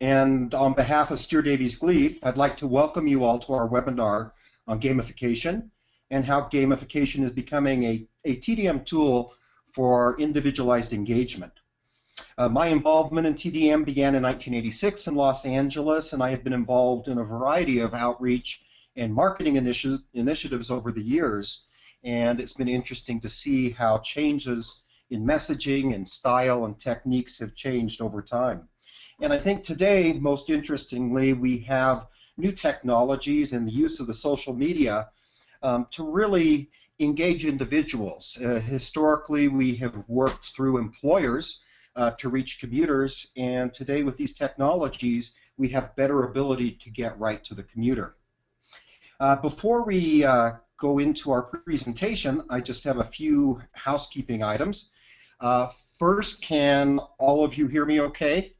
And on behalf of Steer Davies Gleaf, I'd like to welcome you all to our webinar on gamification and how gamification is becoming a TDM tool for individualized engagement. My involvement in TDM began in 1986 in Los Angeles, and I have been involved in a variety of outreach and marketing initiatives over the years. And it's been interesting to see how changes in messaging and style and techniques have changed over time. And I think today, most interestingly, we have new technologies and the use of the social media to really engage individuals. Historically, we have worked through employers to reach commuters, and today with these technologies, we have better ability to get right to the commuter. Before we go into our presentation, I just have a few housekeeping items. First, can all of you hear me okay?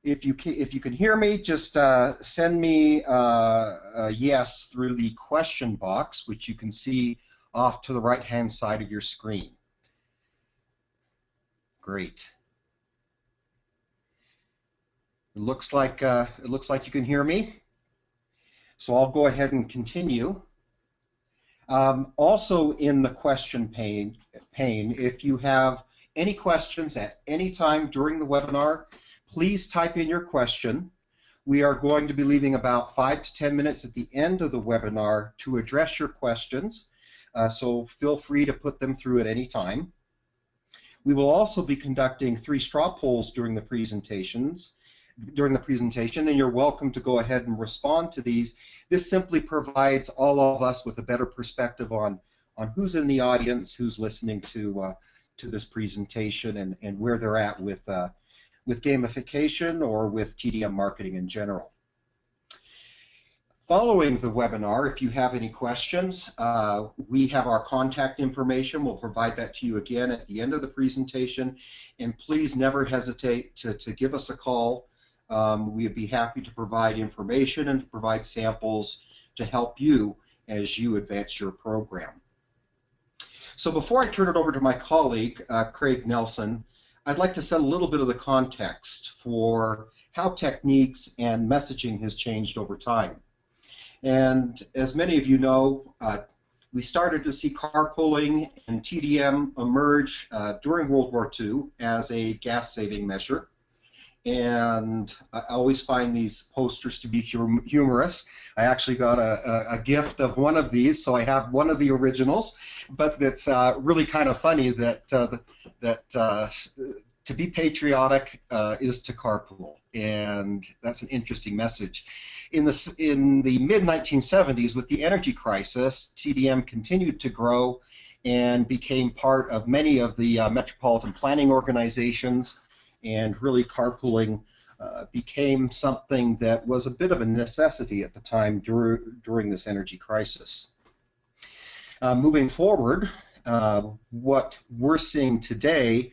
If you can hear me, just send me a yes through the question box, which you can see off to the right-hand side of your screen. Great. It looks like you can hear me. So I'll go ahead and continue. Also in the question pane, if you have any questions at any time during the webinar, please type in your question. We are going to be leaving about 5 to 10 minutes at the end of the webinar to address your questions, so feel free to put them through at any time. We will also be conducting 3 straw polls during the presentation, and you're welcome to go ahead and respond to these. This simply provides all of us with a better perspective on who's in the audience, who's listening to this presentation, and where they're at with gamification or with TDM marketing in general. Following the webinar, if you have any questions, we have our contact information. We'll provide that to you again at the end of the presentation, and please never hesitate to give us a call. We'd be happy to provide information and to provide samples to help you as you advance your program. So before I turn it over to my colleague, Craig Nelson, I'd like to set a little bit of the context for how techniques and messaging has changed over time. And as many of you know, we started to see carpooling and TDM emerge during World War II as a gas-saving measure. And I always find these posters to be humorous. I actually got a gift of one of these, so I have one of the originals, but it's really kind of funny that to be patriotic is to carpool, and that's an interesting message. In the mid-1970s, with the energy crisis, TDM continued to grow and became part of many of the metropolitan planning organizations, and really carpooling became something that was a bit of a necessity at the time during this energy crisis. Moving forward, what we're seeing today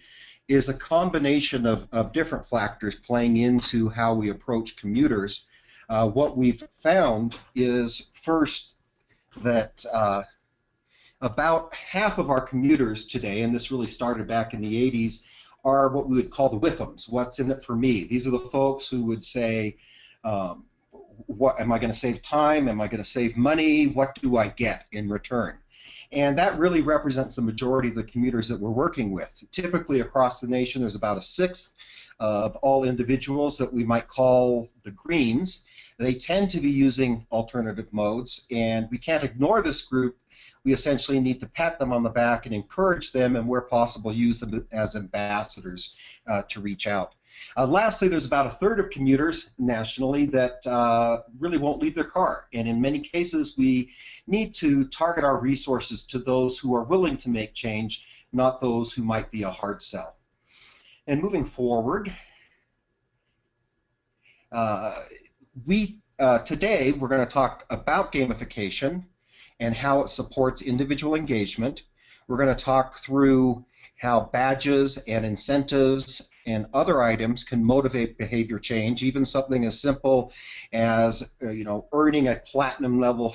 is a combination of different factors playing into how we approach commuters. What we've found is, first, that about half of our commuters today, and this really started back in the 80s, are what we would call the WIFMs. What's in it for me? These are the folks who would say, what am I going to save time? Am I going to save money? What do I get in return? And that really represents the majority of the commuters that we're working with. Typically across the nation, there's about 1/6 of all individuals that we might call the greens. They tend to be using alternative modes, and we can't ignore this group. We essentially need to pat them on the back and encourage them, and where possible use them as ambassadors to reach out. Lastly, there's about 1/3 of commuters nationally that really won't leave their car, and in many cases we need to target our resources to those who are willing to make change, not those who might be a hard sell. And moving forward, today we're going to talk about gamification and how it supports individual engagement. We're going to talk through how badges and incentives and other items can motivate behavior change. Even something as simple as earning a platinum level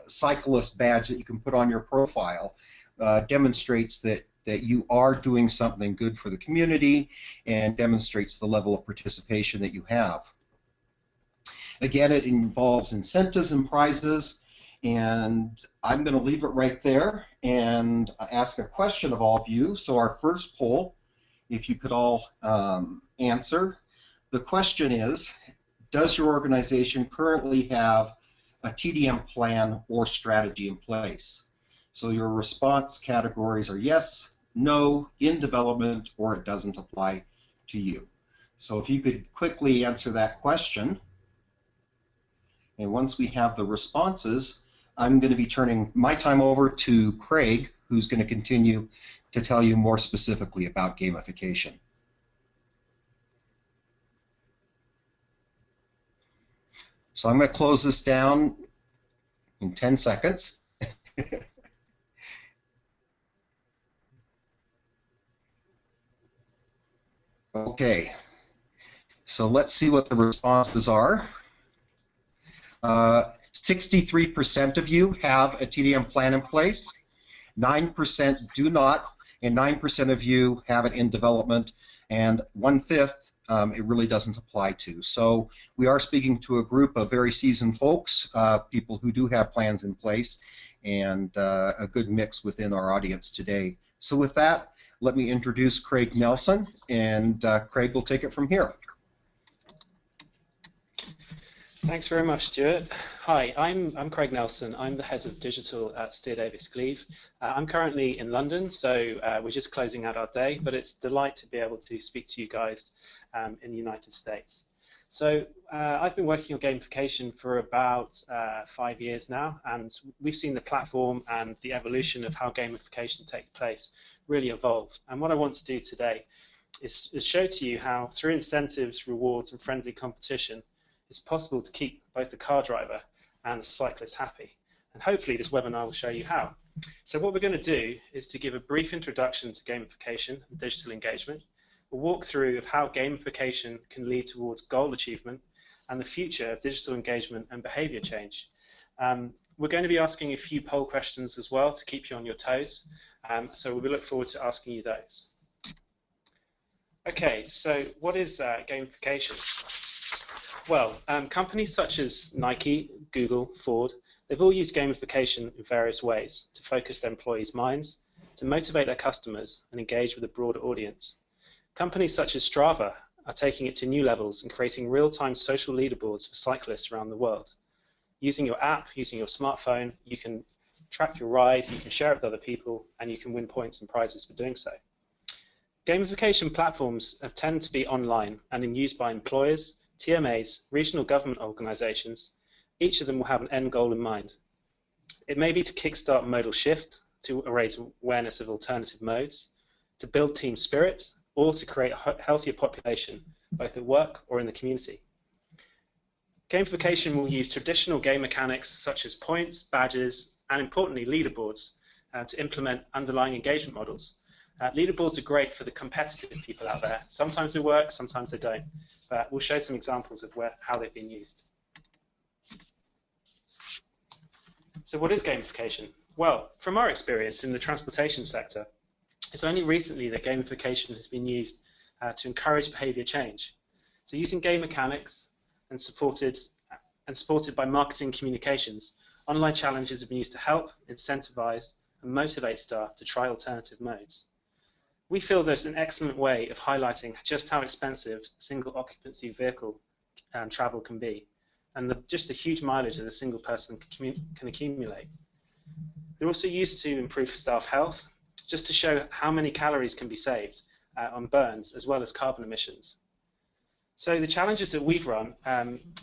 cyclist badge that you can put on your profile demonstrates that that you are doing something good for the community and demonstrates the level of participation that you have. Again, it involves incentives and prizes, and I'm going to leave it right there and ask a question of all of you. So our first poll, if you could all answer. The question is, does your organization currently have a TDM plan or strategy in place? So your response categories are yes, no, in development, or it doesn't apply to you. So if you could quickly answer that question. And once we have the responses, I'm going to be turning my time over to Craig, who's going to continue to tell you more specifically about gamification. So I'm going to close this down in 10 seconds. Okay, so let's see what the responses are. 63% of you have a TDM plan in place, 9% do not, and 9% of you have it in development, and 1/5 it really doesn't apply to. So we are speaking to a group of very seasoned folks, people who do have plans in place, and a good mix within our audience today. So with that, let me introduce Craig Nelson, and Craig will take it from here. Thanks very much, Stuart. Hi, I'm Craig Nelson. I'm the head of digital at Steer Davis Cleave. I'm currently in London, so we're just closing out our day, but it's a delight to be able to speak to you guys in the United States. So I've been working on gamification for about 5 years now, and we've seen the platform and the evolution of how gamification takes place really evolve. And what I want to do today is show to you how, through incentives, rewards, and friendly competition, it's possible to keep both the car driver and the cyclist happy. And hopefully this webinar will show you how. So what we're going to do is to give a brief introduction to gamification and digital engagement. We'll walk through of how gamification can lead towards goal achievement and the future of digital engagement and behavior change. We're going to be asking a few poll questions as well to keep you on your toes. So we'll look forward to asking you those. Okay, so what is gamification? Well, companies such as Nike, Google, Ford, they've all used gamification in various ways to focus their employees' minds, to motivate their customers, and engage with a broader audience. Companies such as Strava are taking it to new levels and creating real-time social leaderboards for cyclists around the world. Using your app, using your smartphone, you can track your ride, you can share it with other people, and you can win points and prizes for doing so. Gamification platforms tend to be online and in use by employers, TMAs, regional government organizations. Each of them will have an end goal in mind. It may be to kickstart modal shift, to raise awareness of alternative modes, to build team spirit, or to create a healthier population, both at work or in the community. Gamification will use traditional game mechanics such as points, badges, and importantly, leaderboards to implement underlying engagement models. Leaderboards are great for the competitive people out there. Sometimes they work, sometimes they don't. But we'll show some examples of how they've been used. So what is gamification? Well, from our experience in the transportation sector, it's only recently that gamification has been used to encourage behavior change. So using game mechanics and supported by marketing communications, online challenges have been used to help, incentivize, and motivate staff to try alternative modes. We feel there's an excellent way of highlighting just how expensive single occupancy vehicle travel can be, and just the huge mileage that a single person can accumulate. They're also used to improve staff health, just to show how many calories can be saved on burns, as well as carbon emissions. So the challenges that we've run,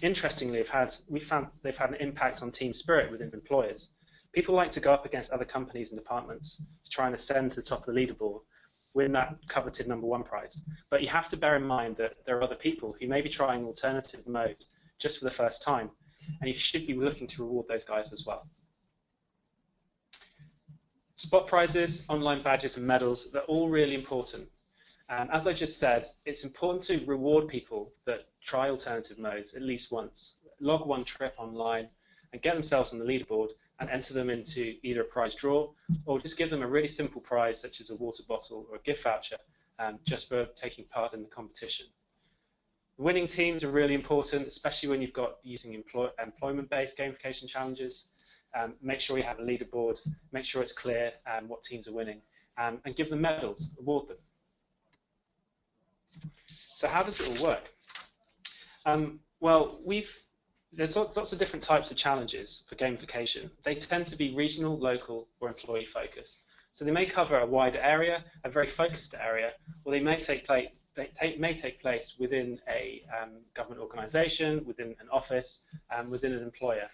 interestingly, we found they've had an impact on team spirit within employers. People like to go up against other companies and departments to try and ascend to the top of the leaderboard, win that coveted #1 prize. But you have to bear in mind that there are other people who may be trying alternative mode just for the first time, and you should be looking to reward those guys as well. Spot prizes, online badges, and medals, they're all really important. And as I just said, it's important to reward people that try alternative modes at least once. Log one trip online, and get themselves on the leaderboard and enter them into either a prize draw or just give them a really simple prize such as a water bottle or a gift voucher just for taking part in the competition. Winning teams are really important, especially when you've got using employment-based gamification challenges. Make sure you have a leaderboard, make sure it's clear what teams are winning, and give them medals, award them. So how does it all work? Well, there's lots of different types of challenges for gamification. They tend to be regional, local, or employee focused. So they may cover a wide area, a very focused area, or they may take place within a government organisation, within an office, within an employer.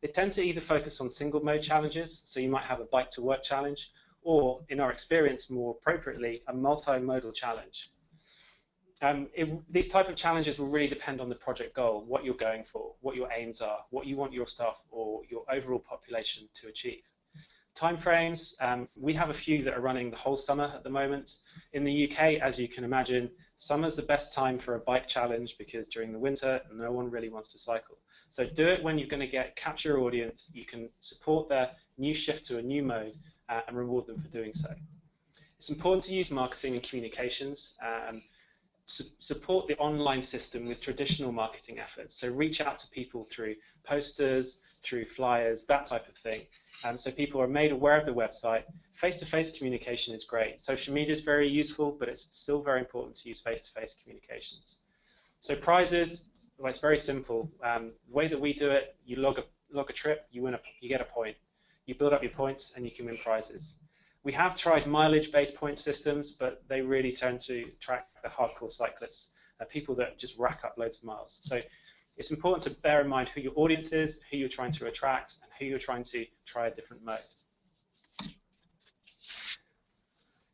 They tend to either focus on single mode challenges, so you might have a bike to work challenge, or in our experience more appropriately, a multimodal challenge. These type of challenges will really depend on the project goal, what you're going for, what your aims are, what you want your staff or your overall population to achieve. Timeframes, we have a few that are running the whole summer at the moment. In the UK, as you can imagine, summer's the best time for a bike challenge because during the winter, no one really wants to cycle. So do it when you're going to capture your audience, you can support their new shift to a new mode and reward them for doing so. It's important to use marketing and communications. Support the online system with traditional marketing efforts. So reach out to people through posters, through flyers, that type of thing. So people are made aware of the website. Face-to-face communication is great. Social media is very useful, but it's still very important to use face-to-face communications. So prizes, well, it's very simple. The way that we do it, you log a trip, you get a point. You build up your points and you can win prizes. We have tried mileage-based point systems, but they really tend to track the hardcore cyclists, people that just rack up loads of miles. So it's important to bear in mind who your audience is, who you're trying to attract, and who you're trying to try a different mode.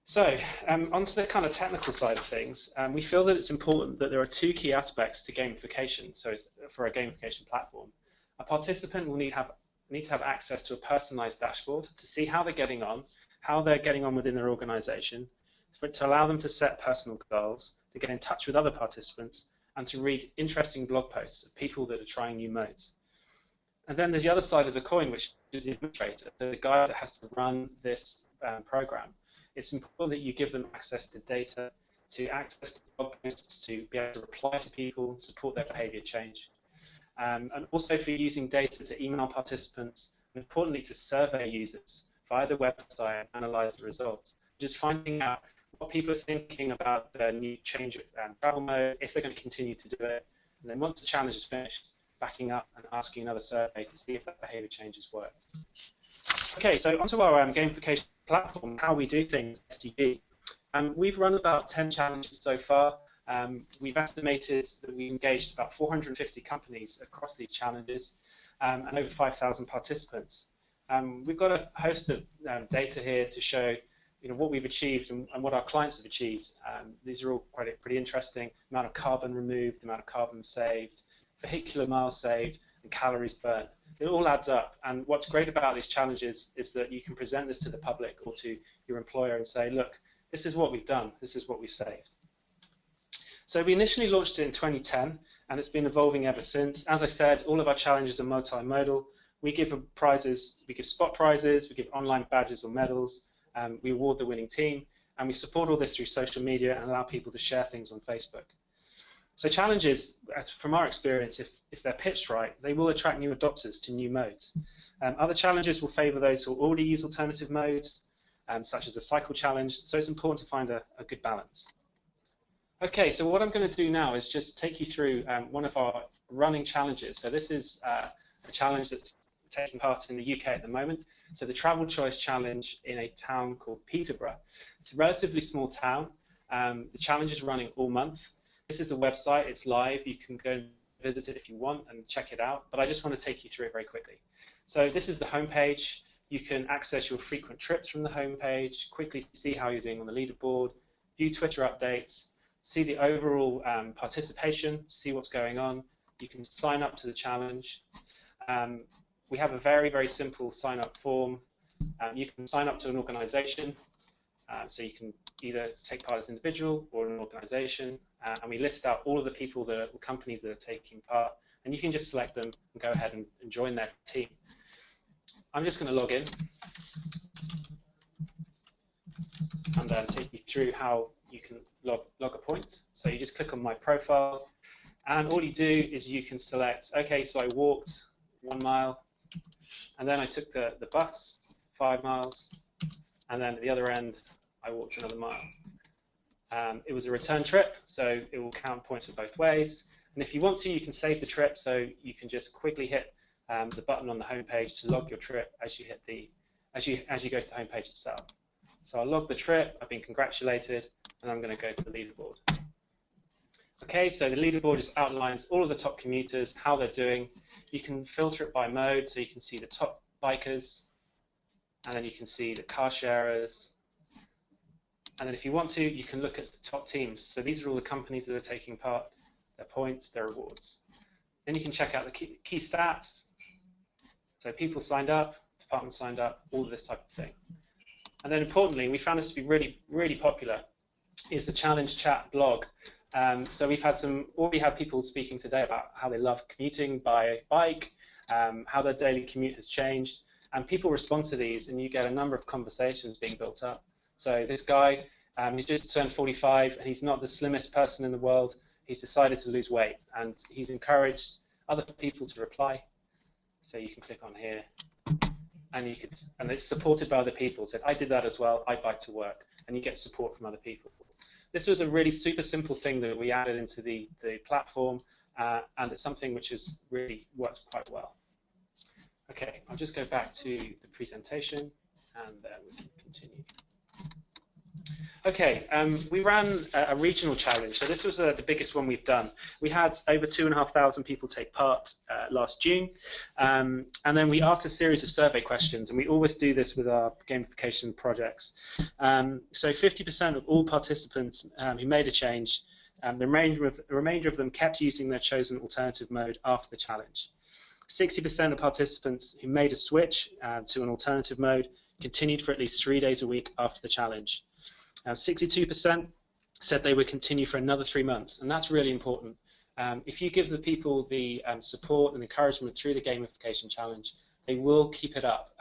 So onto the kind of technical side of things, we feel that it's important that there are two key aspects to gamification. So for a gamification platform, a participant will need to have access to a personalized dashboard to see how they're getting on within their organization, to allow them to set personal goals, to get in touch with other participants, and to read interesting blog posts of people that are trying new modes. And then there's the other side of the coin, which is the administrator, so the guy that has to run this program. It's important that you give them access to data, to access to blog posts, to be able to reply to people, support their behavior change. And also for using data to email participants, and importantly to survey users via the website and analyze the results. Just finding out what people are thinking about their new change of travel mode, if they're going to continue to do it, and then once the challenge is finished, backing up and asking another survey to see if that behavior change has worked. Okay, so onto our gamification platform, how we do things, SDG. We've run about 10 challenges so far. We've estimated that we engaged about 450 companies across these challenges and over 5,000 participants. We've got a host of data here to show what we've achieved and what our clients have achieved. These are all pretty interesting. The amount of carbon removed, the amount of carbon saved, vehicular miles saved, and calories burnt. It all adds up. And what's great about these challenges is that you can present this to the public or to your employer and say, look, this is what we've done. This is what we've saved. So we initially launched it in 2010, and it's been evolving ever since. As I said, all of our challenges are multimodal. We give prizes, we give spot prizes, we give online badges or medals, we award the winning team, and we support all this through social media and allow people to share things on Facebook. So challenges, from our experience, if they're pitched right, they will attract new adopters to new modes. Other challenges will favor those who already use alternative modes, such as a cycle challenge, so it's important to find a good balance. Okay, so what I'm going to do now is just take you through one of our running challenges. So this is a challenge that's taking part in the UK at the moment. So the Travel Choice Challenge in a town called Peterborough. It's a relatively small town. The challenge is running all month. This is the website. It's live. You can go and visit it if you want and check it out. But I just want to take you through it very quickly. So this is the homepage. You can access your frequent trips from the homepage, quickly see how you're doing on the leaderboard, view Twitter updates, see the overall participation, see what's going on. You can sign up to the challenge. We have a very, very simple sign-up form. You can sign up to an organization. So you can either take part as an individual or an organization, and we list out all of the people companies that are taking part, and you can just select them and go ahead and join their team. I'm just going to log in and then take you through how you can log a point. So you just click on my profile, and all you do is you can select, okay, so I walked 1 mile, and then I took the bus 5 miles, and then at the other end, I walked another mile. It was a return trip, so it will count points for both ways. And if you want to, you can save the trip, so you can just quickly hit the button on the home page to log your trip as you hit as you go to the home page itself. So I'll log the trip. I've been congratulated, and I'm going to go to the leaderboard. Okay, so the leaderboard just outlines all of the top commuters, how they're doing. You can filter it by mode, so you can see the top bikers, and then you can see the car sharers. And then if you want to, you can look at the top teams. So these are all the companies that are taking part, their points, their rewards. Then you can check out the key stats. So people signed up, departments signed up, all of this type of thing. And then importantly, we found this to be really, really popular, is the challenge chat blog. So we've already had people speaking today about how they love commuting by bike, how their daily commute has changed, and people respond to these, and you get a number of conversations being built up. So this guy, he's just turned 45, and he's not the slimmest person in the world. He's decided to lose weight, and he's encouraged other people to reply. So you can click on here, and it's supported by other people. So I did that as well. I bike to work, and you get support from other people. This was a really super simple thing that we added into the platform, and it's something which has really worked quite well. Okay, I'll just go back to the presentation, and then we can continue. Okay, we ran a regional challenge. So this was the biggest one we've done. We had over 2,500 people take part last June. And then we asked a series of survey questions, and we always do this with our gamification projects. So 50% of all participants who made a change, the remainder of them kept using their chosen alternative mode after the challenge. 60% of participants who made a switch to an alternative mode continued for at least 3 days a week after the challenge. 62% said they would continue for another 3 months, and that's really important. If you give the people the support and encouragement through the gamification challenge, they will keep it up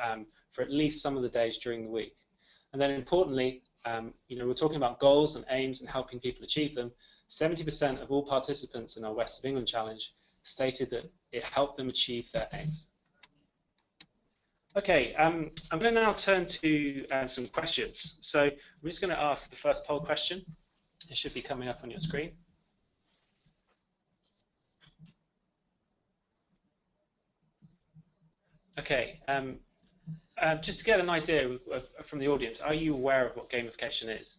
for at least some of the days during the week. And then importantly, we're talking about goals and aims and helping people achieve them. 70% of all participants in our West of England challenge stated that it helped them achieve their aims. Okay, I'm going to now turn to some questions. So we're just going to ask the first poll question. It should be coming up on your screen. Okay, just to get an idea from the audience, are you aware of what gamification is?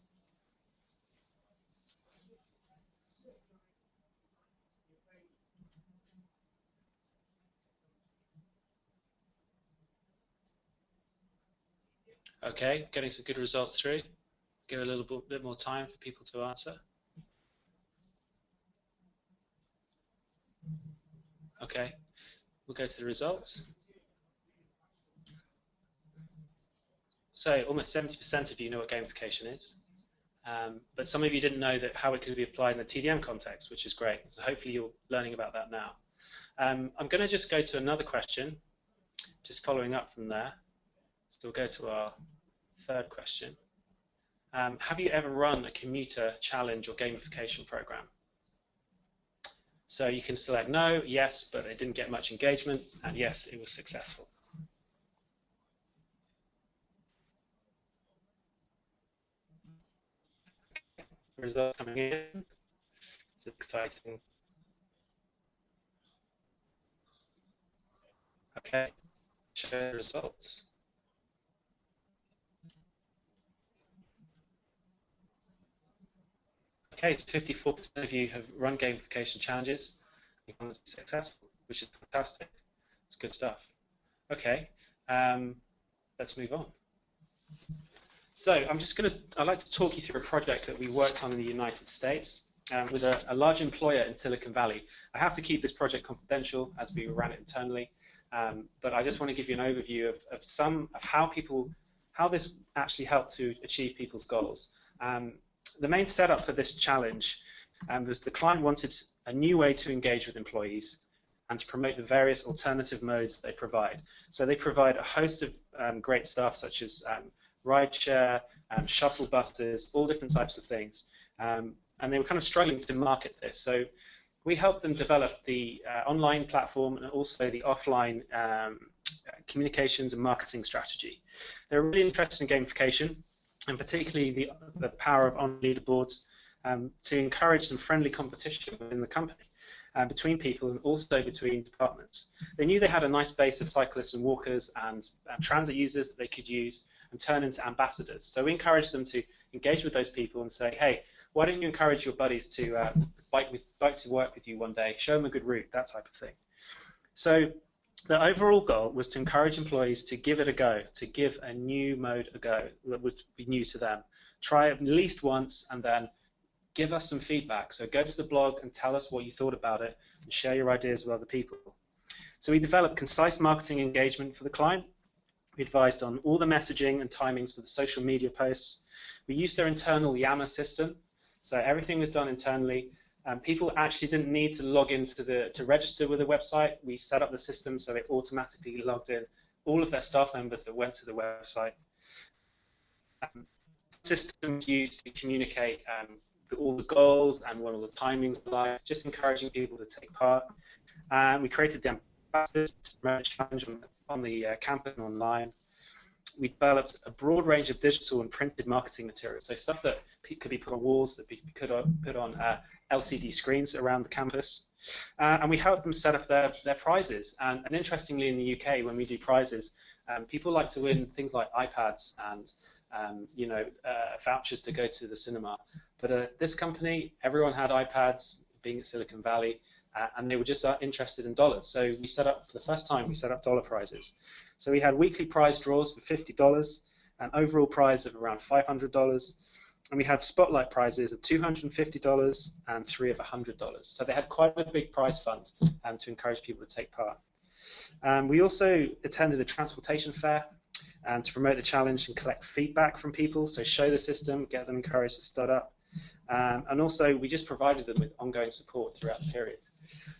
Okay, getting some good results through. Give a little bit more time for people to answer. Okay, we'll go to the results. So almost 70% of you know what gamification is, but some of you didn't know how it could be applied in the TDM context, which is great. So hopefully you're learning about that now. I'm going to just go to another question, just following up from there. So we'll go to our third question. Have you ever run a commuter challenge or gamification program? So you can select no, yes, but it didn't get much engagement, and yes, it was successful. Results coming in. It's exciting. Okay, share the results. Okay, so 54% of you have run gamification challenges and become successful, which is fantastic. It's good stuff. Okay, let's move on. So I'd like to talk you through a project that we worked on in the United States with a large employer in Silicon Valley. I have to keep this project confidential as we ran it internally, but I just want to give you an overview of how how this actually helped to achieve people's goals. The main setup for this challenge was the client wanted a new way to engage with employees and to promote the various alternative modes they provide. So they provide a host of great stuff such as rideshare, shuttle buses, all different types of things. And they were kind of struggling to market this. So we helped them develop the online platform and also the offline communications and marketing strategy. They're really interested in gamification, and particularly the power of on leaderboards to encourage some friendly competition within the company. Between people and also between departments. They knew they had a nice base of cyclists and walkers and transit users that they could use and turn into ambassadors. So we encouraged them to engage with those people and say, hey, why don't you encourage your buddies to bike to work with you one day, show them a good route, that type of thing. So the overall goal was to encourage employees to give it a go, to give a new mode a go that would be new to them. Try it at least once and then give us some feedback. So go to the blog and tell us what you thought about it and share your ideas with other people. So we developed concise marketing engagement for the client. We advised on all the messaging and timings for the social media posts. We used their internal Yammer system. So everything was done internally. People actually didn't need to log into to register with the website. We set up the system so it automatically logged in all of their staff members that went to the website. Systems used to communicate all the goals and what all the timings were like, just encouraging people to take part. We created the ambassadors to promote the challenge on the campus and online. We developed a broad range of digital and printed marketing materials, so stuff that could be put on walls, that could put on LCD screens around the campus. And we helped them set up their prizes. And interestingly, in the UK, when we do prizes, people like to win things like iPads and vouchers to go to the cinema. But this company, everyone had iPads, being at Silicon Valley, and they were just interested in dollars. So we set up, for the first time, we set up dollar prizes. So we had weekly prize draws for $50, an overall prize of around $500, and we had spotlight prizes of $250 and 3 of $100. So they had quite a big prize fund to encourage people to take part. We also attended a transportation fair to promote the challenge and collect feedback from people, so show the system, get them encouraged to start up. And also, we just provided them with ongoing support throughout the period.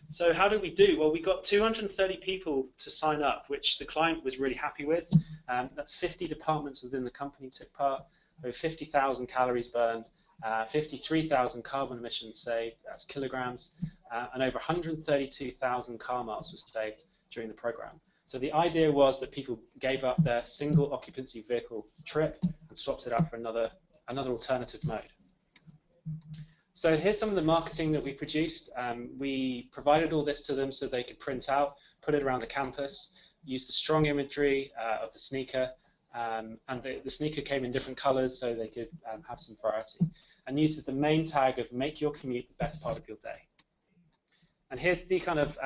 So how did we do? Well, we got 230 people to sign up, which the client was really happy with. That's 50 departments within the company took part, over 50,000 calories burned, 53,000 carbon emissions saved, that's kilograms, and over 132,000 car miles was saved during the program. So the idea was that people gave up their single occupancy vehicle trip and swapped it out for another alternative mode. So here's some of the marketing that we produced. We provided all this to them so they could print out, put it around the campus, use the strong imagery of the sneaker, and the sneaker came in different colors so they could have some variety, and used the main tag of make your commute the best part of your day. And here's the kind of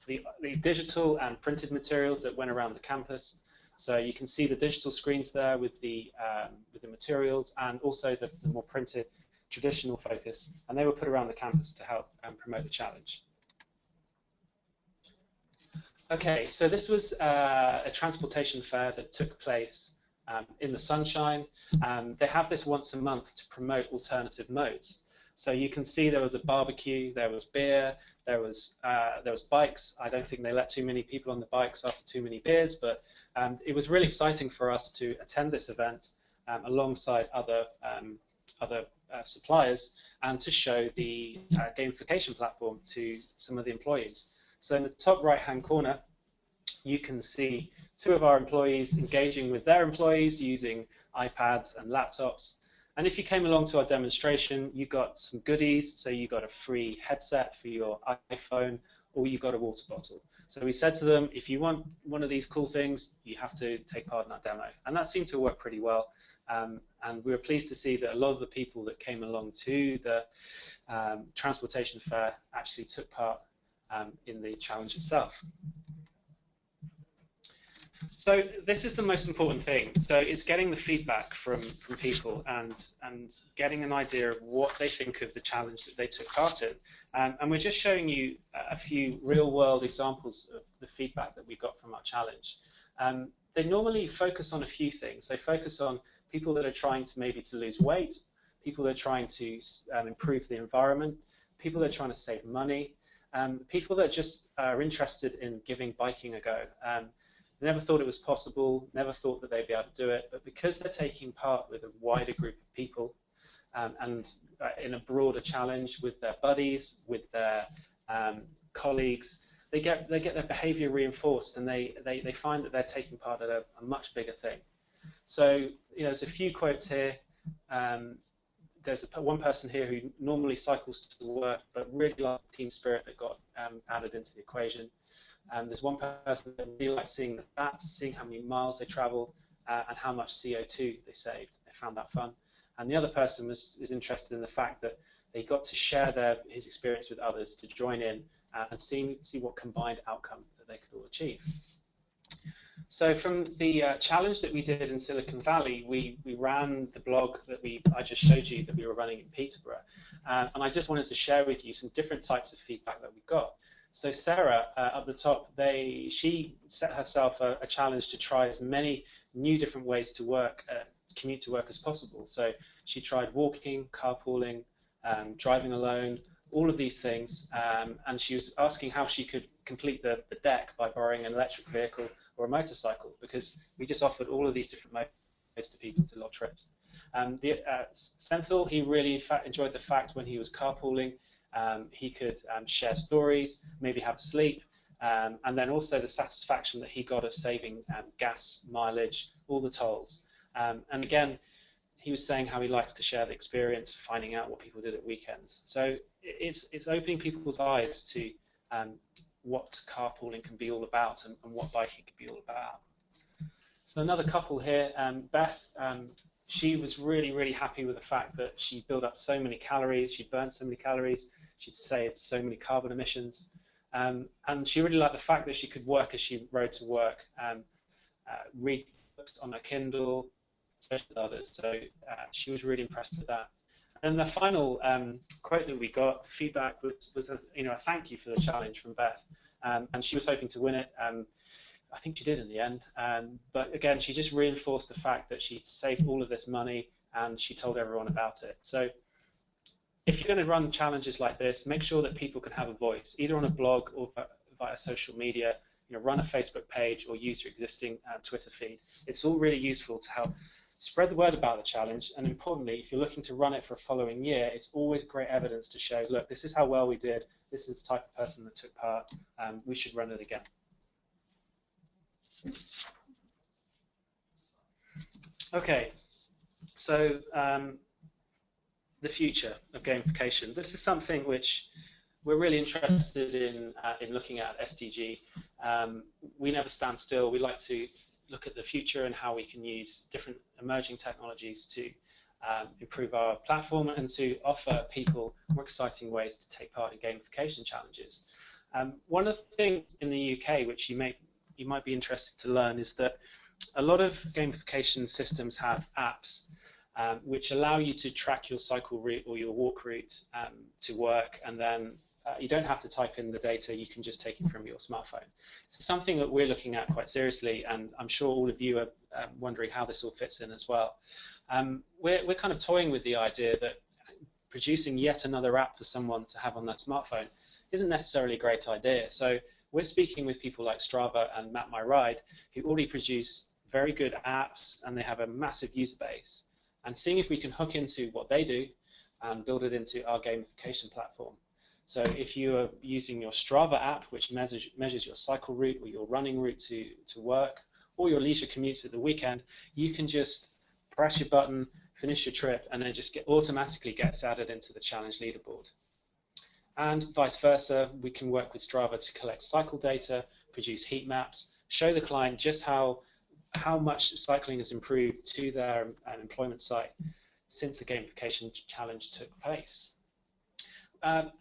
the digital and printed materials that went around the campus. So you can see the digital screens there with the materials, and also the more printed traditional focus, and they were put around the campus to help promote the challenge. Okay, so this was a transportation fair that took place in the sunshine. They have this once a month to promote alternative modes. So you can see there was a barbecue, there was beer, there was bikes. I don't think they let too many people on the bikes after too many beers, but it was really exciting for us to attend this event alongside other suppliers and to show the gamification platform to some of the employees. So in the top right-hand corner, you can see 2 of our employees engaging with their employees using iPads and laptops. And if you came along to our demonstration, you got some goodies. So you got a free headset for your iPhone, or you got a water bottle. So we said to them, if you want one of these cool things, you have to take part in that demo. And that seemed to work pretty well. And we were pleased to see that a lot of the people that came along to the transportation fair actually took part in the challenge itself. So this is the most important thing. So it's getting the feedback from people and getting an idea of what they think of the challenge that they took part in. And we're just showing you a few real-world examples of the feedback that we got from our challenge. they normally focus on a few things. They focus on people that are trying to maybe to lose weight, people that are trying to improve the environment, people that are trying to save money, people that just are interested in giving biking a go. Never thought it was possible, never thought that they'd be able to do it, but because they're taking part with a wider group of people and in a broader challenge with their buddies, with their colleagues, they get their behavior reinforced, and they find that they're taking part in a much bigger thing. So, there's a few quotes here. There's one person here who normally cycles to work, but really liked the team spirit that got added into the equation. There's one person that really liked seeing the stats, seeing how many miles they traveled, and how much CO2 they saved. They found that fun. And the other person was interested in the fact that they got to share his experience with others, to join in and see what combined outcome that they could all achieve. So from the challenge that we did in Silicon Valley, we ran the blog that I just showed you that we were running in Peterborough. And I just wanted to share with you some different types of feedback that we got. So Sarah, up the top, she set herself a challenge to try as many new different ways to work, commute to work as possible. So she tried walking, carpooling, driving alone, all of these things, and she was asking how she could complete the deck by borrowing an electric vehicle or a motorcycle, because we just offered all of these different modes to people to log trips. Senthil, he really in fact enjoyed the fact when he was carpooling, he could share stories, maybe have sleep, and then also the satisfaction that he got of saving gas mileage, all the tolls. And again, he was saying how he likes to share the experience, finding out what people did at weekends. So it's opening people's eyes to what carpooling can be all about and what biking can be all about. So another couple here, Beth, she was really, really happy with the fact that she built up so many calories, she burned so many calories, she'd saved so many carbon emissions. And she really liked the fact that she could work as she rode to work, read books on her Kindle, especially with others. So she was really impressed with that. And the final quote that we got, feedback, was a thank you for the challenge from Beth. And she was hoping to win it. I think she did in the end. But again, she just reinforced the fact that she saved all of this money and she told everyone about it. So if you're going to run challenges like this, make sure that people can have a voice, either on a blog or via social media. Run a Facebook page or use your existing Twitter feed. It's all really useful to help spread the word about the challenge, and importantly, if you're looking to run it for a following year, it's always great evidence to show, look, this is how well we did, this is the type of person that took part, we should run it again. Okay, so the future of gamification. This is something which we're really interested in looking at SDG. We never stand still. We like to look at the future and how we can use different emerging technologies to improve our platform and to offer people more exciting ways to take part in gamification challenges. One of the things in the UK which you might be interested to learn is that a lot of gamification systems have apps which allow you to track your cycle route or your walk route to work, and then you don't have to type in the data, you can just take it from your smartphone. It's something that we're looking at quite seriously, and I'm sure all of you are wondering how this all fits in as well. We're kind of toying with the idea that producing yet another app for someone to have on their smartphone isn't necessarily a great idea. So we're speaking with people like Strava and Map My Ride, who already produce very good apps, and they have a massive user base, and seeing if we can hook into what they do and build it into our gamification platform. So if you are using your Strava app, which measures your cycle route or your running route to work, or your leisure commutes at the weekend, you can just press your button, finish your trip, and then just automatically gets added into the challenge leaderboard. And vice versa, we can work with Strava to collect cycle data, produce heat maps, show the client just how much cycling has improved to their employment site since the gamification challenge took place.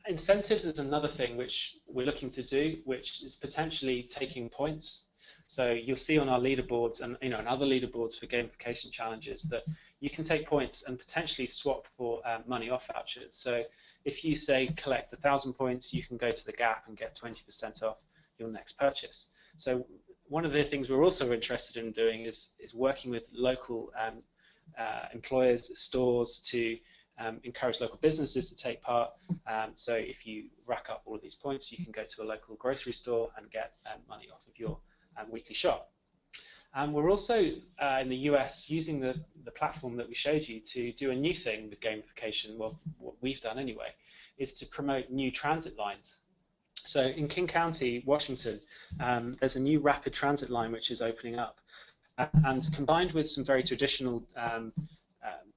Incentives is another thing which we're looking to do, which is potentially taking points. So you'll see on our leaderboards and and other leaderboards for gamification challenges that you can take points and potentially swap for money off vouchers. So if you say collect 1,000 points, you can go to the Gap and get 20% off your next purchase. So one of the things we're also interested in doing is working with local employers, stores, to encourage local businesses to take part. So if you rack up all of these points, you can go to a local grocery store and get money off of your weekly shop. And we're also in the US using the platform that we showed you to do a new thing with gamification. Well, what we've done anyway is to promote new transit lines. So in King County, Washington, there's a new rapid transit line which is opening up. And combined with some very traditional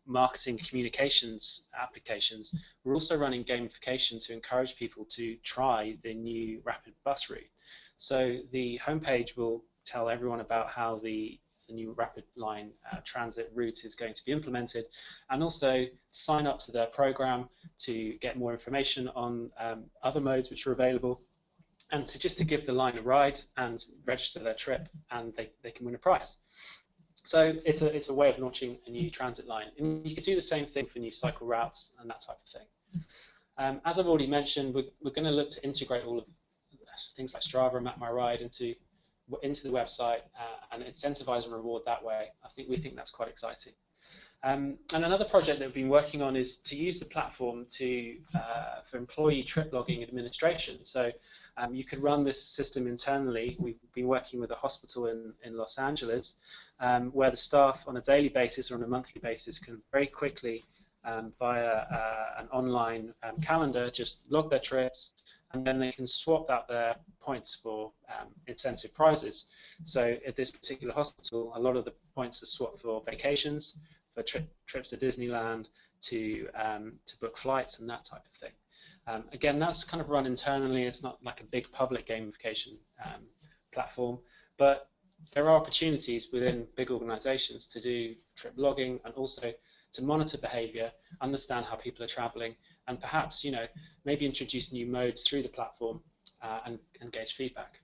marketing communications applications, we're also running gamification to encourage people to try the new rapid bus route. So the homepage will tell everyone about how the new rapid line transit route is going to be implemented, and also sign up to their program to get more information on other modes which are available, and to give the line a ride and register their trip, and they can win a prize. So it's a way of launching a new transit line. And you could do the same thing for new cycle routes and that type of thing. As I've already mentioned, we're going to look to integrate all of things like Strava and Map My Ride into the website and incentivize and reward that way. We think that's quite exciting. And another project that we've been working on is to use the platform for employee trip logging administration. So you could run this system internally. We've been working with a hospital in Los Angeles, where the staff on a daily basis or on a monthly basis can very quickly, via an online calendar, just log their trips, and then they can swap out their points for incentive prizes. So at this particular hospital, a lot of the points are swapped for vacations, for trips to Disneyland, to book flights and that type of thing. Again, that's kind of run internally. It's not like a big public gamification platform, but there are opportunities within big organizations to do trip logging and also to monitor behavior, understand how people are traveling, and perhaps, maybe introduce new modes through the platform and gauge feedback.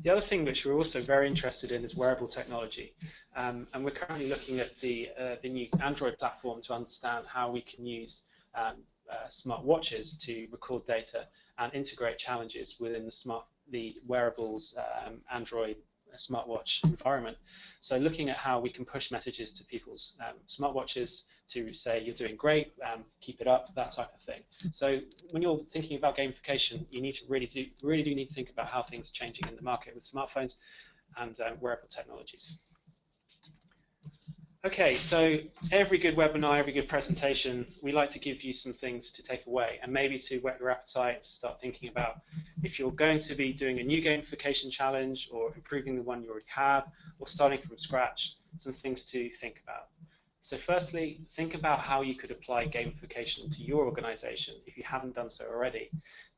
The other thing which we're also very interested in is wearable technology, and we're currently looking at the new Android platform to understand how we can use smart watches to record data and integrate challenges within the wearables Android smartwatch environment. So looking at how we can push messages to people's smartwatches to say, you're doing great, keep it up, that type of thing. So when you're thinking about gamification, you need to really do need to think about how things are changing in the market with smartphones and wearable technologies. Okay, so every good webinar, every good presentation, we like to give you some things to take away and maybe to whet your appetite, to start thinking about if you're going to be doing a new gamification challenge or improving the one you already have or starting from scratch, some things to think about. So firstly, think about how you could apply gamification to your organization if you haven't done so already.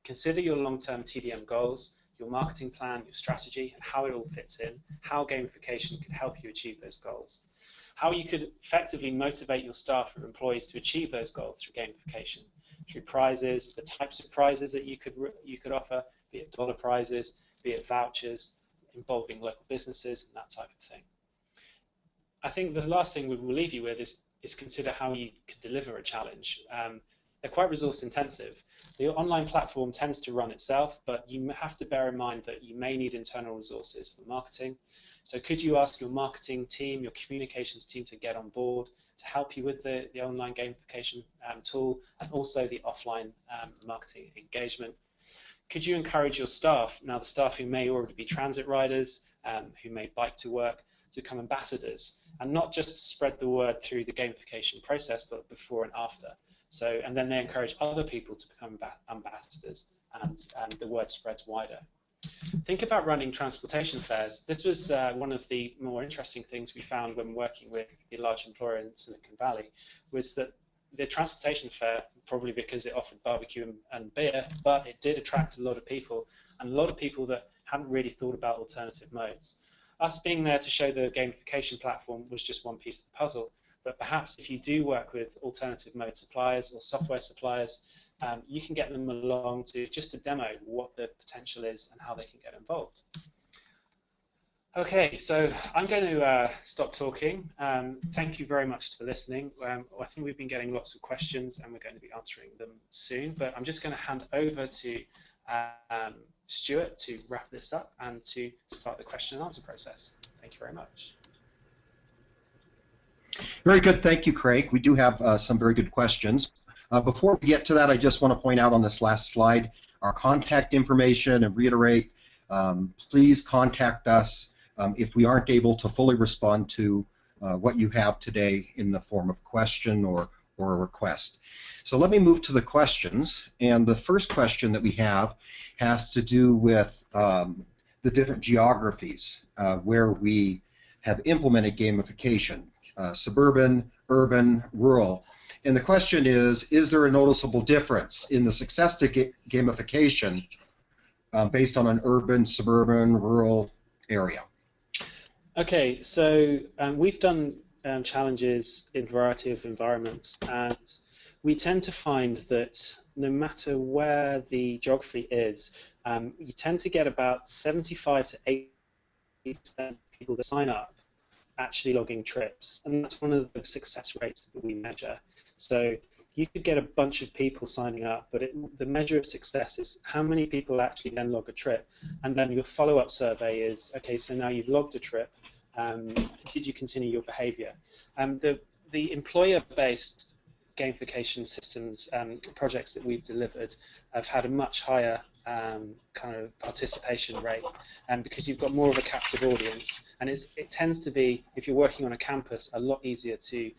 Consider your long-term TDM goals, your marketing plan, your strategy, and how it all fits in, how gamification could help you achieve those goals. How you could effectively motivate your staff or employees to achieve those goals through gamification, through prizes, the types of prizes that you could offer, be it dollar prizes, be it vouchers, involving local businesses, and that type of thing. I think the last thing we will leave you with is consider how you could deliver a challenge. They're quite resource intensive. The online platform tends to run itself, but you have to bear in mind that you may need internal resources for marketing. So could you ask your marketing team, your communications team to get on board to help you with the online gamification tool and also the offline marketing engagement? Could you encourage your staff, now the staff who may already be transit riders, who may bike to work, to become ambassadors, and not just to spread the word through the gamification process, but before and after. So, and then they encourage other people to become ambassadors, and the word spreads wider. Think about running transportation fairs. This was one of the more interesting things we found when working with a large employer in Silicon Valley, was that the transportation fair, probably because it offered barbecue and beer, but it did attract a lot of people, and a lot of people that hadn't really thought about alternative modes. Us being there to show the gamification platform was just one piece of the puzzle, but perhaps if you do work with alternative mode suppliers or software suppliers, you can get them along to just to demo what the potential is and how they can get involved. Okay, so I'm going to stop talking. Thank you very much for listening. I think we've been getting lots of questions and we're going to be answering them soon, but I'm just going to hand over to Stuart to wrap this up and to start the question and answer process. Thank you very much. Very good. Thank you, Craig. We do have some very good questions. Before we get to that, I just want to point out on this last slide our contact information and reiterate, please contact us if we aren't able to fully respond to what you have today in the form of question or a request. So let me move to the questions. And the first question that we have has to do with the different geographies where we have implemented gamification. Suburban, urban, rural. And the question is there a noticeable difference in the success to gamification based on an urban, suburban, rural area? Okay, so we've done challenges in a variety of environments, and we tend to find that no matter where the geography is, you tend to get about 75 to 80% of people that sign up actually logging trips, and that's one of the success rates that we measure. So you could get a bunch of people signing up, but the measure of success is how many people actually then log a trip, and then your follow-up survey is, okay, so now you've logged a trip, did you continue your behavior? The employer-based gamification systems projects that we've delivered have had a much higher kind of participation rate, and because you've got more of a captive audience, and it tends to be, if you're working on a campus, a lot easier to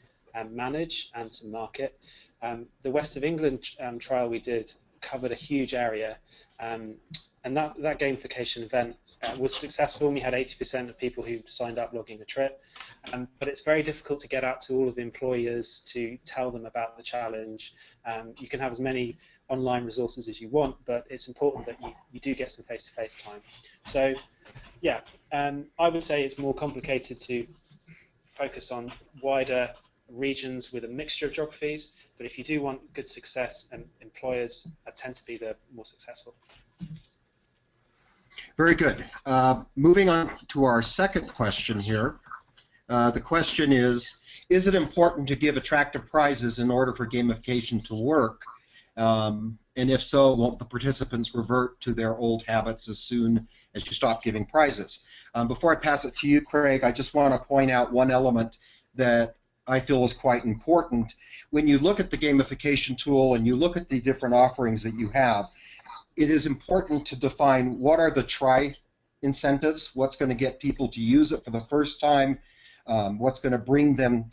manage and to market. The West of England trial we did covered a huge area, and that gamification event was successful, and we had 80% of people who signed up logging a trip. But it's very difficult to get out to all of the employers to tell them about the challenge. You can have as many online resources as you want, but it's important that you do get some face-to-face time. So, yeah, I would say it's more complicated to focus on wider regions with a mixture of geographies, but if you do want good success, and employers tend to be the more successful. Very good. Moving on to our second question here. The question is it important to give attractive prizes in order for gamification to work? And if so, won't the participants revert to their old habits as soon as you stop giving prizes? Before I pass it to you, Craig, I just want to point out one element that I feel is quite important. When you look at the gamification tool and you look at the different offerings that you have, it is important to define what are the try incentives, what's going to get people to use it for the first time, what's going to bring them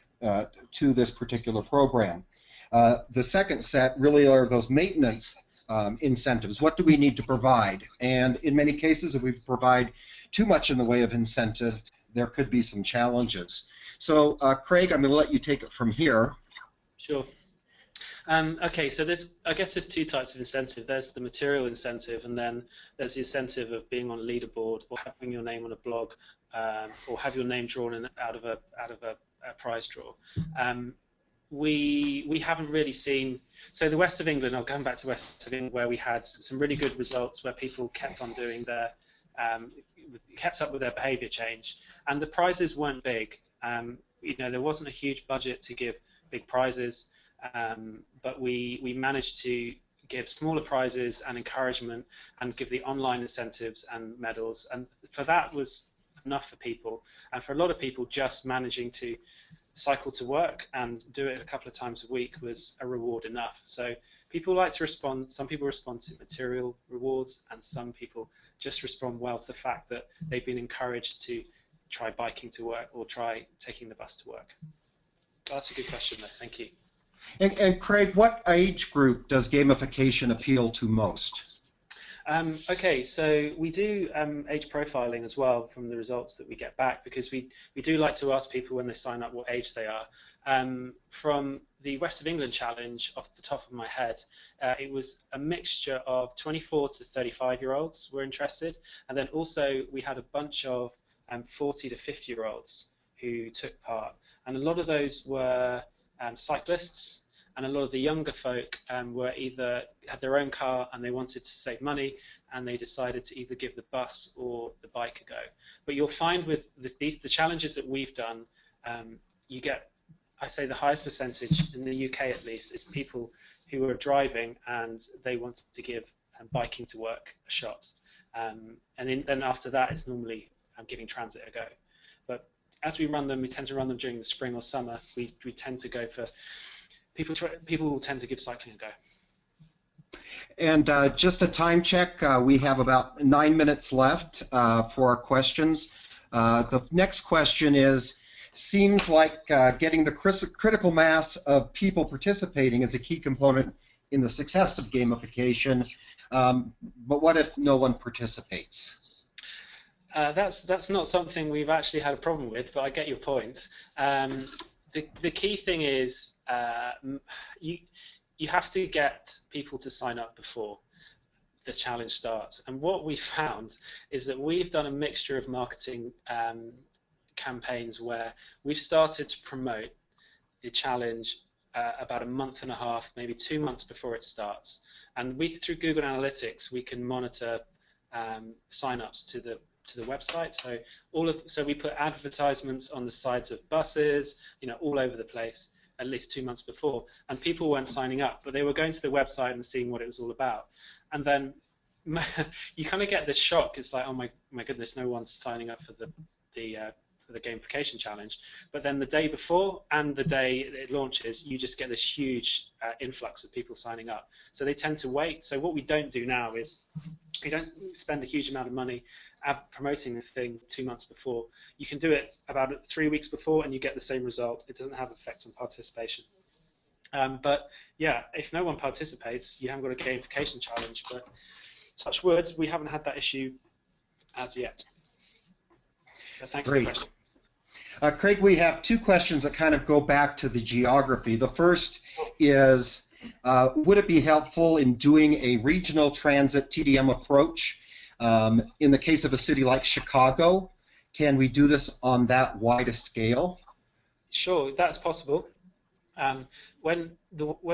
to this particular program. The second set really are those maintenance incentives. What do we need to provide? And in many cases, if we provide too much in the way of incentive, there could be some challenges. So, Craig, I'm going to let you take it from here. Sure. Okay, so I guess there's two types of incentive. There's the material incentive, and then there's the incentive of being on a leaderboard or having your name on a blog, or have your name drawn out of a prize draw. We haven't really seen. So the West of England, I'll come back to West of England, where we had some really good results, where people kept on doing their, kept up with their behaviour change, and the prizes weren't big. There wasn't a huge budget to give big prizes. But we managed to give smaller prizes and encouragement and give the online incentives and medals, and for that was enough for people. And for a lot of people, just managing to cycle to work and do it a couple of times a week was a reward enough. So people like to respond. Some people respond to material rewards, and some people just respond well to the fact that they've been encouraged to try biking to work or try taking the bus to work. That's a good question, though. Thank you. And Craig, what age group does gamification appeal to most? Okay, so we do age profiling as well from the results that we get back, because we do like to ask people when they sign up what age they are. From the West of England challenge, off the top of my head, it was a mixture of 24 to 35-year-olds were interested, and then also we had a bunch of 40 to 50-year-olds who took part, and a lot of those were cyclists, and a lot of the younger folk were either had their own car and they wanted to save money, and they decided to either give the bus or the bike a go. But you'll find with the challenges that we've done, you get, I say, the highest percentage in the UK at least is people who are driving and they wanted to give biking to work a shot. Then after that, it's normally giving transit a go. But as we run them, we tend to run them during the spring or summer. We tend to go for people will tend to give cycling a go. And just a time check, we have about 9 minutes left for our questions. The next question is, seems like getting the critical mass of people participating is a key component in the success of gamification, but what if no one participates? That's not something we've actually had a problem with, but I get your point. The key thing is you have to get people to sign up before the challenge starts. And what we found is that we've done a mixture of marketing campaigns where we've started to promote the challenge about a month and a half, maybe 2 months before it starts. And through Google Analytics, we can monitor sign-ups to the website. So we put advertisements on the sides of buses, all over the place, at least 2 months before, and people weren't signing up, but they were going to the website and seeing what it was all about. And then you kind of get this shock. It's like, oh my goodness, no one's signing up for the gamification challenge. But then the day before and the day it launches, you just get this huge influx of people signing up. So they tend to wait. So what we don't do now is we don't spend a huge amount of money promoting the thing 2 months before. You can do it about 3 weeks before and you get the same result. It doesn't have an effect on participation. But yeah, if no one participates, you haven't got a gamification challenge. But touch wood, we haven't had that issue as yet. But thanks for the question. Craig, we have 2 questions that kind of go back to the geography. The first is, would it be helpful in doing a regional transit TDM approach? In the case of a city like Chicago, can we do this on that wide a scale? Sure, that's possible. When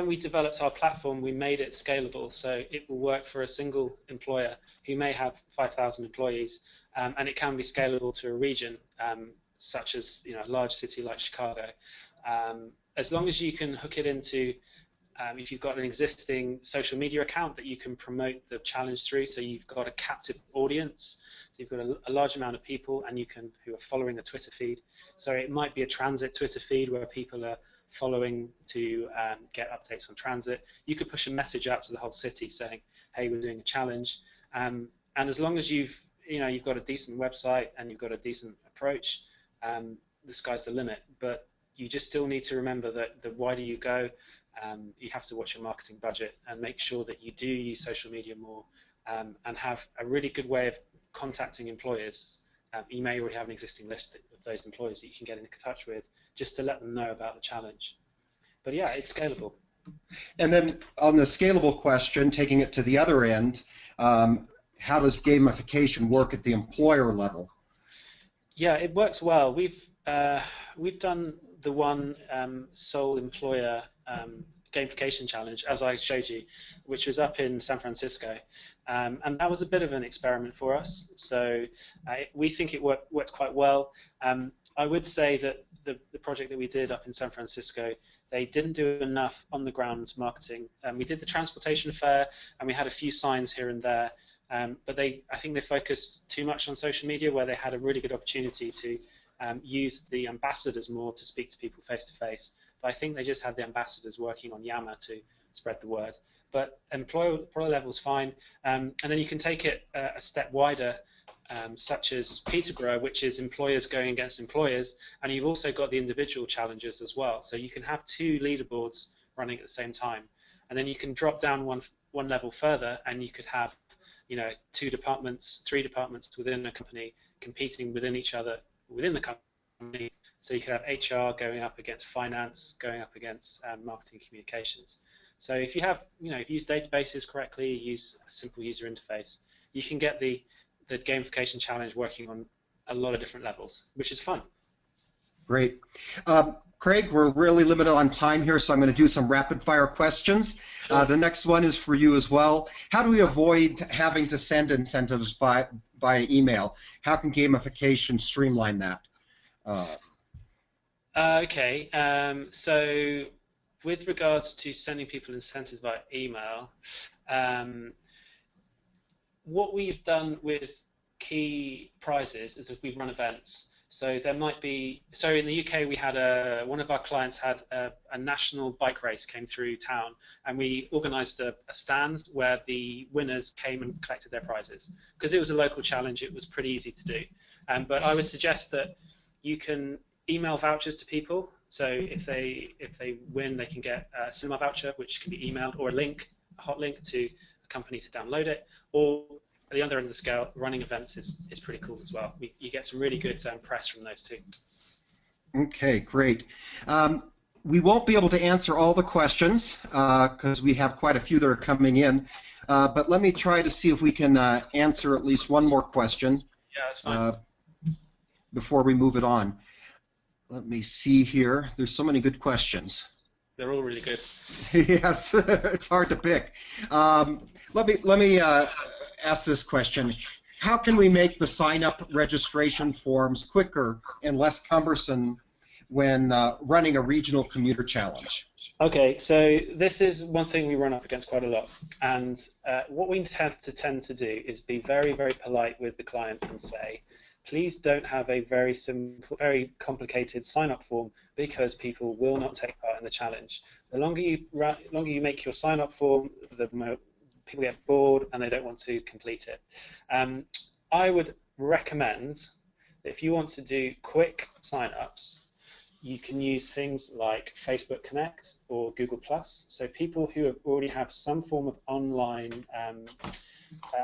we developed our platform, we made it scalable, so it will work for a single employer who may have 5,000 employees, and it can be scalable to a region, such as a large city like Chicago. As long as you can hook it into, if you've got an existing social media account that you can promote the challenge through, so you've got a captive audience, so you've got a large amount of people and who are following a Twitter feed. So it might be a transit Twitter feed where people are following to get updates on transit. You could push a message out to the whole city saying, hey, we're doing a challenge. And as long as you've got a decent website and you've got a decent approach, the sky's the limit. But you just still need to remember that the wider you go, you have to watch your marketing budget and make sure that you do use social media more, and have a really good way of contacting employers. You may already have an existing list of those employers that you can get in touch with just to let them know about the challenge. But yeah, it's scalable. And then on the scalable question, taking it to the other end, how does gamification work at the employer level? Yeah, it works well. We've done the one sole employer gamification challenge, as I showed you, which was up in San Francisco, and that was a bit of an experiment for us. So we think it worked quite well. I would say that the project that we did up in San Francisco, they didn't do enough on the ground marketing. We did the transportation fair and we had a few signs here and there, but I think they focused too much on social media, where they had a really good opportunity to use the ambassadors more to speak to people face to face. But I think they just had the ambassadors working on Yammer to spread the word. But employer level is fine, and then you can take it a step wider, such as Peterborough, which is employers going against employers, and you've also got the individual challenges as well. So you can have 2 leaderboards running at the same time, and then you can drop down one level further, and you could have 2 departments, 3 departments within a company competing within each other within the company. So you could have HR going up against finance, going up against marketing communications. So if you have, if you use databases correctly, use a simple user interface, you can get the gamification challenge working on a lot of different levels, which is fun. Great. Craig, we're really limited on time here, so I'm going to do some rapid fire questions. Sure. The next one is for you as well. How do we avoid having to send incentives by email? How can gamification streamline that? Okay, so with regards to sending people incentives by email, what we've done with key prizes is if we run events. So there might be, so in the UK we had one of our clients had a national bike race came through town, and we organised a stand where the winners came and collected their prizes. Because it was a local challenge, it was pretty easy to do. But I would suggest that you can email vouchers to people. So if they win, they can get a cinema voucher, which can be emailed, or a hot link to a company to download it, or at the other end of the scale, running events is pretty cool as well. You get some really good press from those too. Okay, great. We won't be able to answer all the questions because we have quite a few that are coming in, but let me try to see if we can answer at least one more question Yeah, that's fine. Before we move it on. Let me see here. There's so many good questions. They're all really good. Yes, it's hard to pick. Let me ask this question. How can we make the sign-up registration forms quicker and less cumbersome when running a regional commuter challenge? Okay, so this is one thing we run up against quite a lot, and what we tend to do is be very, very polite with the client and say, please don't have a very simple, very complicated sign-up form because people will not take part in the challenge. The longer you make your sign-up form, the more people get bored and they don't want to complete it. I would recommend that if you want to do quick sign-ups, you can use things like Facebook Connect or Google+. So people who already have some form of online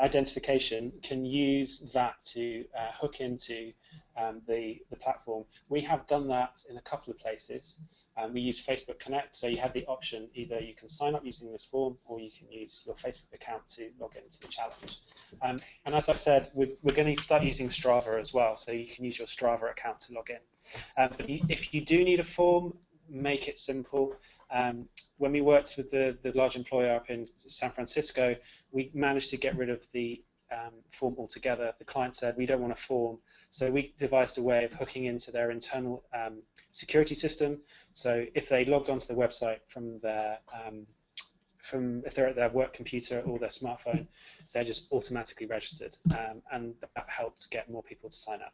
identification can use that to hook into the platform. We have done that in a couple of places. We use Facebook Connect, so you have the option, either you can sign up using this form or you can use your Facebook account to log into the challenge. And as I said, we're going to start using Strava as well, so you can use your Strava account to log in. But if you do need a form, make it simple. When we worked with the large employer up in San Francisco, we managed to get rid of the form altogether. The client said, we don't want a form. So we devised a way of hooking into their internal security system. So if they logged onto the website from their if they're at their work computer or their smartphone, they're just automatically registered. And that helped get more people to sign up.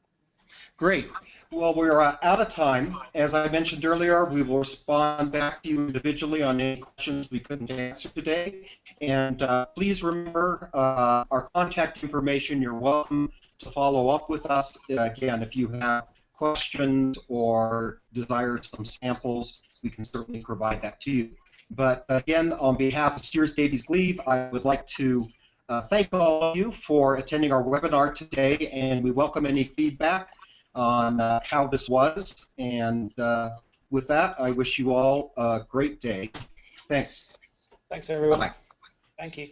Great. Well, we're out of time. As I mentioned earlier, we will respond back to you individually on any questions we couldn't answer today. And please remember our contact information. You're welcome to follow up with us. Again, if you have questions or desire some samples, we can certainly provide that to you. But again, on behalf of Steers Davies Gleave, I would like to thank all of you for attending our webinar today, and we welcome any feedback on how this was. And with that, I wish you all a great day. Thanks. Thanks, everyone. Bye-bye. Thank you.